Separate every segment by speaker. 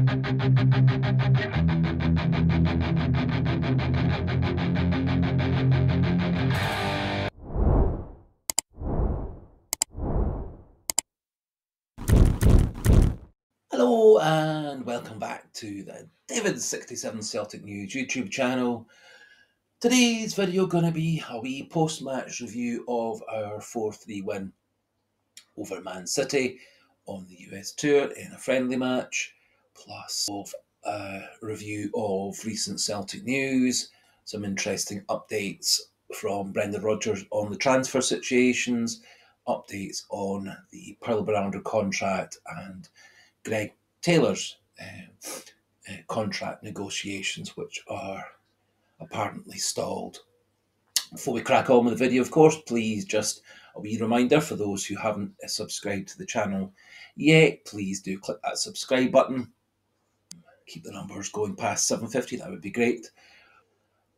Speaker 1: Hello and welcome back to the David67 Celtic News YouTube channel. Today's video going to be a wee post-match review of our 4-3 win over Man City on the US Tour in a friendly match, plus of a review of recent Celtic news, some interesting updates from Brendan Rodgers on the transfer situations, updates on the Pearl under contract and Greg Taylor's contract negotiations, which are apparently stalled. Before we crack on with the video, of course, please just a wee reminder for those who haven't subscribed to the channel yet, please do click that subscribe button. Keep the numbers going past 750, that would be great.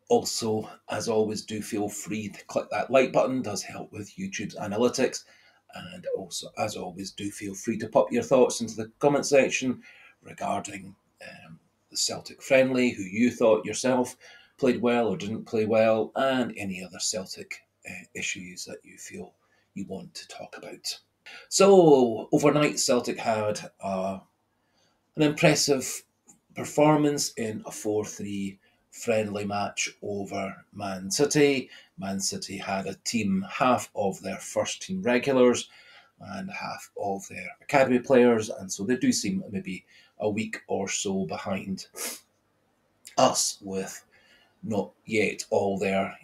Speaker 1: Also, as always, do feel free to click that like button, it does help with YouTube's analytics. And also, as always, do feel free to pop your thoughts into the comment section regarding the Celtic friendly, who you thought yourself played well or didn't play well, and any other Celtic issues that you feel you want to talk about. So, overnight, Celtic had an impressive performance in a 4-3 friendly match over Man City. Man City had a team, half of their first team regulars and half of their academy players, and so they do seem maybe a week or so behind us, with not yet all their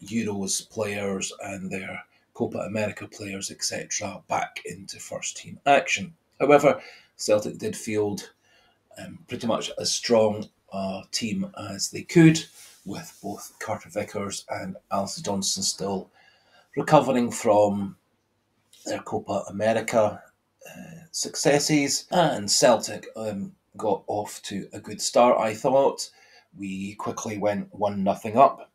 Speaker 1: Euros players and their Copa America players, etc., back into first team action. However, Celtic did field pretty much as strong a team as they could, with both Carter Vickers and Alistair Johnston still recovering from their Copa America successes, and Celtic got off to a good start, I thought. We quickly went 1-0 up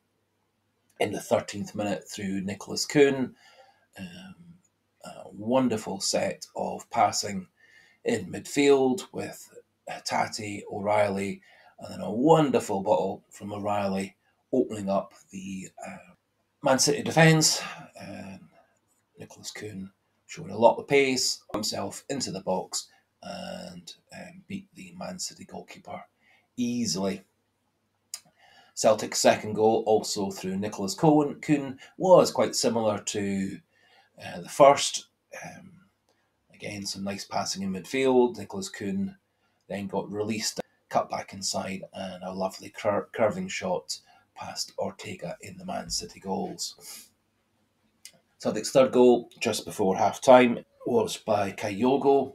Speaker 1: in the 13th minute through Nicholas Kuhn. A wonderful set of passing in midfield with Tati, O'Reilly, and then a wonderful bottle from O'Reilly opening up the Man City defence. Nicholas Kuhn showing a lot of pace, himself into the box, and beat the Man City goalkeeper easily. Celtic's second goal, also through Nicholas Kuhn, was quite similar to the first. Again, some nice passing in midfield. Nicholas Kuhn then got released, cut back inside, and a lovely curving shot past Ortega in the Man City goals. Celtic's third goal, just before half-time, was by Kyogo.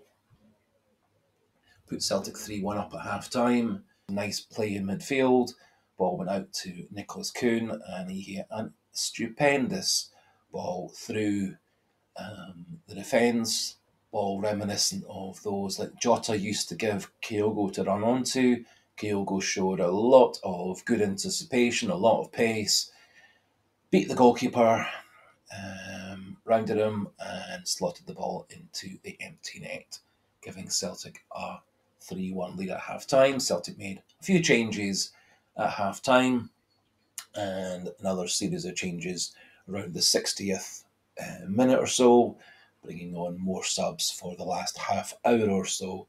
Speaker 1: Put Celtic 3-1 up at half-time. Nice play in midfield. Ball went out to Nicholas Kuhn, and he hit a stupendous ball through the defence. Ball reminiscent of those that Jota used to give Kyogo to run onto. Kyogo showed a lot of good anticipation, a lot of pace, beat the goalkeeper, rounded him, and slotted the ball into the empty net, giving Celtic a 3-1 lead at half-time. Celtic made a few changes at half-time and another series of changes around the 60th minute or so, bringing on more subs for the last half hour or so.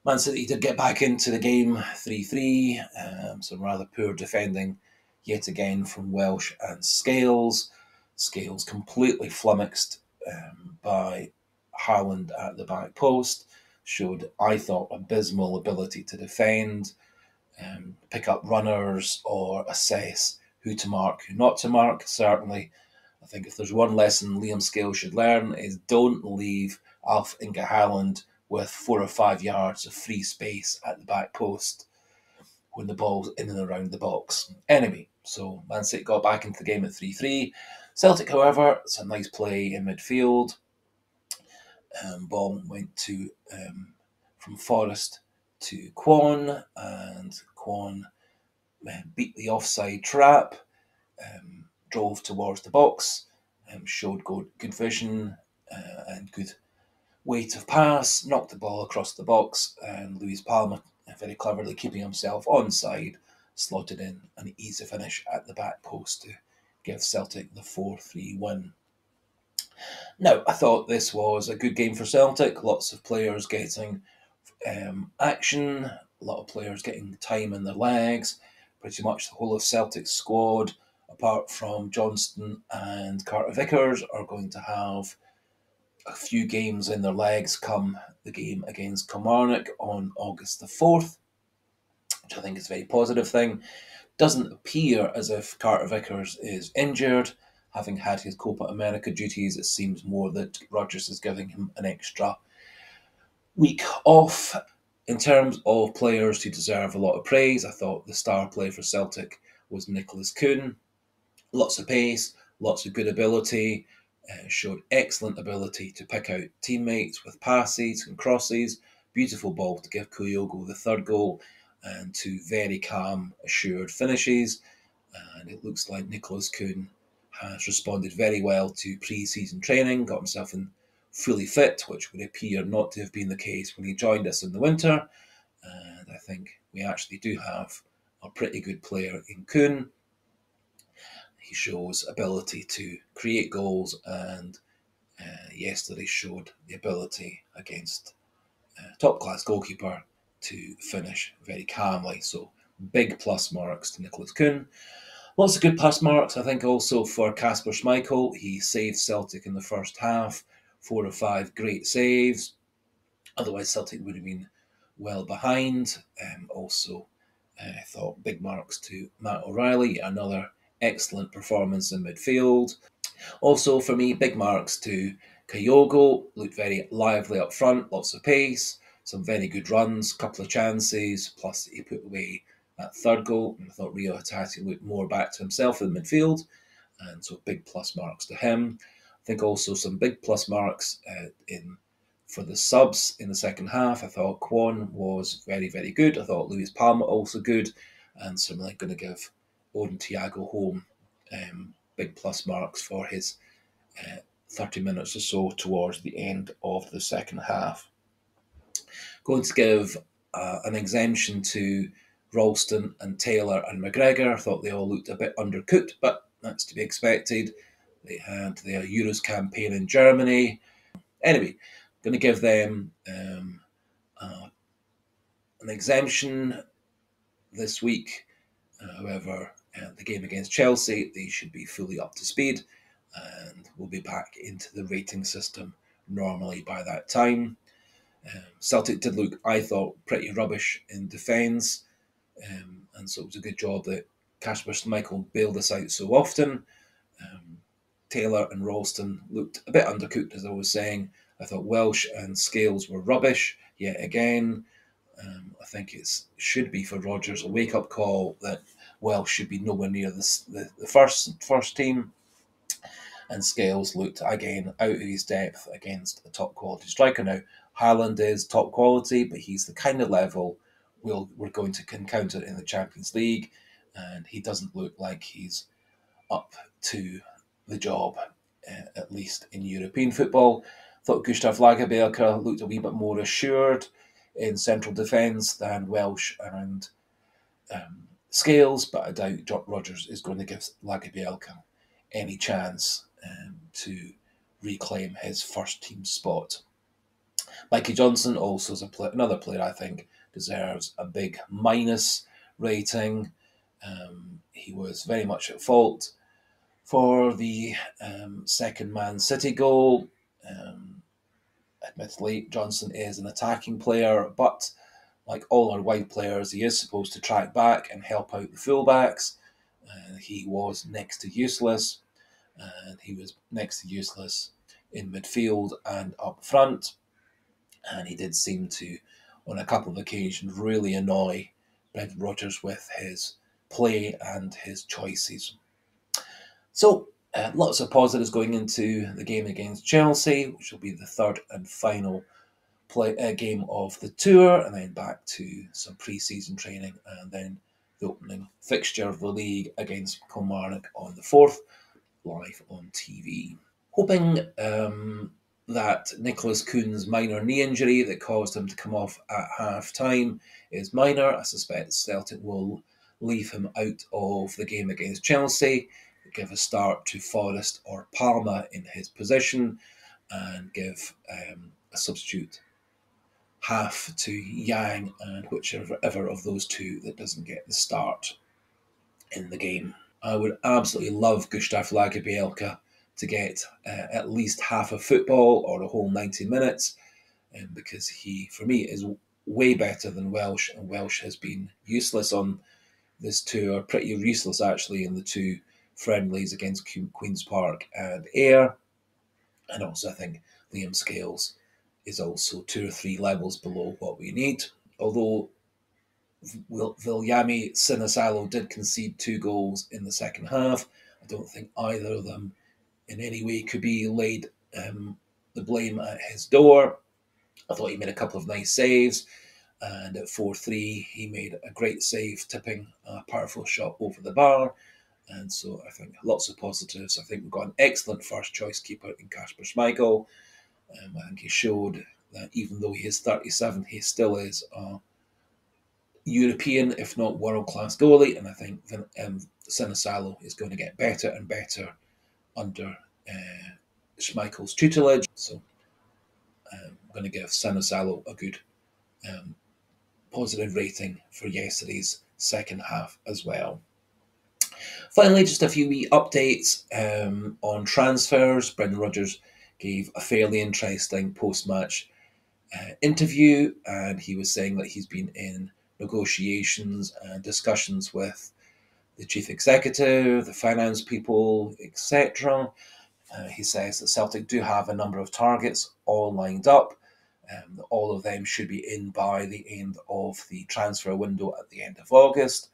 Speaker 1: Man City did get back into the game 3-3, some rather poor defending yet again from Welsh and Scales. Scales completely flummoxed by Haaland at the back post, showed, I thought, abysmal ability to defend, pick up runners or assess who to mark, who not to mark. Certainly, I think if there's one lesson Liam Scales should learn is don't leave Alf Inge Haaland with 4 or 5 yards of free space at the back post when the ball's in and around the box. Anyway, so Man City got back into the game at 3-3. Celtic, however, it's a nice play in midfield. Ball went to from Forrest to Kuhn, and Kuhn beat the offside trap, drove towards the box, showed good vision and good weight of pass, knocked the ball across the box, and Luis Palma very cleverly keeping himself onside, slotted in an easy finish at the back post to give Celtic the 4-3 win. Now, I thought this was a good game for Celtic. Lots of players getting action, a lot of players getting time in their legs. Pretty much the whole of Celtic's squad, apart from Johnston and Carter Vickers, are going to have a few games in their legs come the game against Kilmarnock on August the 4th, which I think is a very positive thing. Doesn't appear as if Carter Vickers is injured. Having had his Copa America duties, it seems more that Rodgers is giving him an extra week off. In terms of players who deserve a lot of praise, I thought the star player for Celtic was Nicholas Kuhn. Lots of pace, lots of good ability, showed excellent ability to pick out teammates with passes and crosses. Beautiful ball to give Kyogo the third goal, and two very calm, assured finishes. And it looks like Nicholas Kuhn has responded very well to pre-season training, got himself in fully fit, which would appear not to have been the case when he joined us in the winter. And I think we actually do have a pretty good player in Kuhn. He shows ability to create goals, and yesterday showed the ability against a top-class goalkeeper to finish very calmly. So big plus marks to Nicholas Kuhn. Lots of good pass marks, I think, also for Kasper Schmeichel. He saved Celtic in the first half, 4 or 5 great saves. Otherwise, Celtic would have been well behind. I thought big marks to Matt O'Reilly, another excellent performance in midfield. Also, for me, big marks to Kyogo, looked very lively up front, lots of pace, some very good runs, couple of chances, plus he put away that third goal. And I thought Rio Hatate looked more back to himself in midfield, and so big plus marks to him. I think also some big plus marks in for the subs in the second half. I thought Kuhn was very, very good. I thought Luis Palma also good, and certainly going to give Odin Thiago home big plus marks for his 30 minutes or so towards the end of the second half. Going to give an exemption to Ralston and Taylor and McGregor. I thought they all looked a bit undercooked, but that's to be expected. They had their Euros campaign in Germany. Anyway, going to give them an exemption this week. However, the game against Chelsea, they should be fully up to speed, and we'll be back into the rating system normally by that time. Celtic did look, I thought, pretty rubbish in defence, and so it was a good job that Kasper Schmeichel bailed us out so often. Taylor and Ralston looked a bit undercooked, as I was saying. I thought Welsh and Scales were rubbish yet again. I think it should be for Rodgers a wake-up call that Welsh should be nowhere near the first team. And Scales looked again out of his depth against a top quality striker. Now, Haaland is top quality, but he's the kind of level we're going to encounter in the Champions League, and he doesn't look like he's up to the job, at least in European football. Thought Gustav Lagerbielke looked a wee bit more assured in central defence than Welsh and Scales, but I doubt Rodgers is going to give Lagerbielke any chance to reclaim his first team spot. Mikey Johnson also is another player I think deserves a big minus rating. He was very much at fault for the second Man City goal. Admittedly, Johnson is an attacking player, but like all our wide players, he is supposed to track back and help out the fullbacks. He was next to useless, and he was next to useless in midfield and up front. And he did seem to, on a couple of occasions, really annoy Brendan Rodgers with his play and his choices. So, lots of positives going into the game against Chelsea, which will be the third and final game of the tour, and then back to some pre-season training, and then the opening fixture of the league against Kilmarnock on the 4th, live on TV. Hoping that Nicholas Kuhn's minor knee injury that caused him to come off at half-time is minor. I suspect Celtic will leave him out of the game against Chelsea, give a start to Forrest or Palma in his position, and give a substitute half to Yang and whichever of those two that doesn't get the start in the game. I would absolutely love Gustav Lagerbielke to get at least half of football or the whole 90 minutes because he, for me, is way better than Welsh, and Welsh has been useless on this tour, pretty useless actually in the two friendlies against Queen's Park and Ayr. And also I think Liam Scales is also 2 or 3 levels below what we need. Although Viljami Sinisalo did concede 2 goals in the second half, I don't think either of them in any way could be laid the blame at his door. I thought he made a couple of nice saves, and at 4-3 he made a great save, tipping a powerful shot over the bar. And so I think lots of positives. I think we've got an excellent first choice keeper in Kasper Schmeichel. I think he showed that even though he is 37, he still is a European, if not world-class goalie. And I think Sinisalo is going to get better and better under Schmeichel's tutelage. So I'm going to give Sinisalo a good positive rating for yesterday's second half as well. Finally, just a few wee updates on transfers. Brendan Rodgers gave a fairly interesting post-match interview, and he was saying that he's been in negotiations and discussions with the chief executive, the finance people, etc. He says that Celtic do have a number of targets all lined up. All of them should be in by the end of the transfer window at the end of August.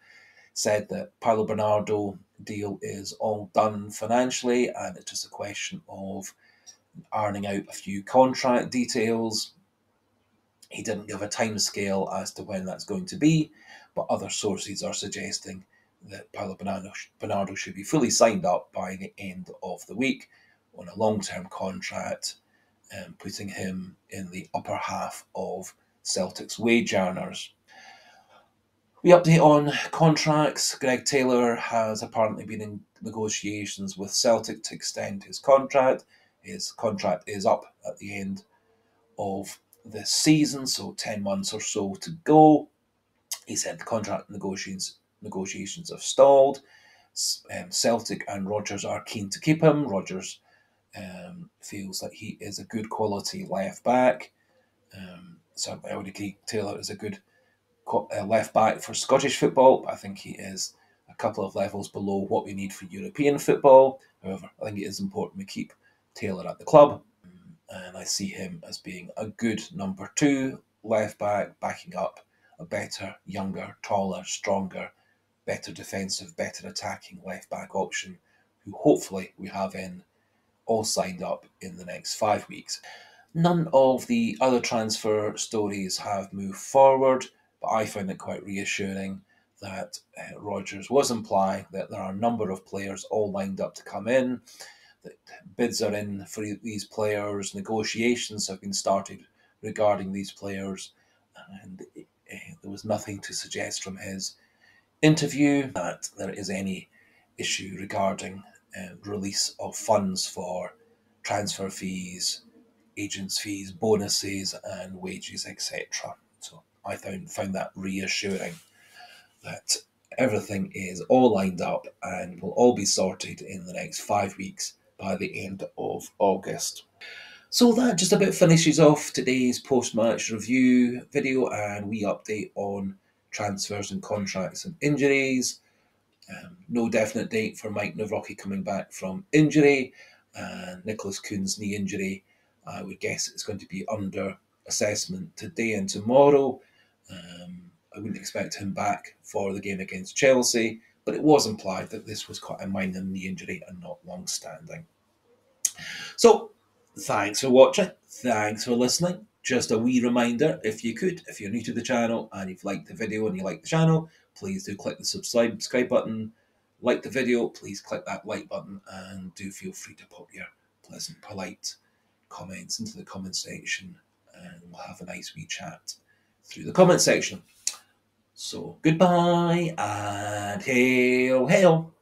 Speaker 1: Said that Paulo Bernardo deal is all done financially, and it's just a question of ironing out a few contract details. He didn't give a timescale as to when that's going to be, but other sources are suggesting that Paulo Bernardo should be fully signed up by the end of the week on a long-term contract, putting him in the upper half of Celtic's wage earners. We update on contracts. Greg Taylor has apparently been in negotiations with Celtic to extend his contract. His contract is up at the end of this season, so 10 months or so to go. He said the contract negotiations have stalled. Celtic and Rodgers are keen to keep him. Rodgers feels that he is a good quality left back. Certainly I would agree Taylor is a good left back for Scottish football, but I think he is a couple of levels below what we need for European football. However, I think it is important we keep Taylor at the club, and I see him as being a good number 2 left back, backing up a better, younger, taller, stronger, better defensive, better attacking left back option, who hopefully we have in all signed up in the next 5 weeks. None of the other transfer stories have moved forward, but I find it quite reassuring that Rodgers was implying that there are a number of players all lined up to come in, that bids are in for these players, negotiations have been started regarding these players, and there was nothing to suggest from his interview that there is any issue regarding release of funds for transfer fees, agents' fees, bonuses, and wages, etc. So I found that reassuring that everything is all lined up and will all be sorted in the next 5 weeks by the end of August. So that just about finishes off today's post-match review video, and we update on transfers and contracts and injuries. No definite date for Mike Nawrocki coming back from injury, and Nicholas Kuhn's knee injury. I would guess it's going to be under assessment today and tomorrow. I wouldn't expect him back for the game against Chelsea, but it was implied that this was quite a minor knee injury and not long-standing. So, thanks for watching. Thanks for listening. Just a wee reminder, if you're new to the channel and you've liked the video and you like the channel, please do click the subscribe button. Like the video, please click that like button, and do feel free to pop your pleasant, polite comments into the comment section, and we'll have a nice wee chat through the comment section. So goodbye and hail, hail.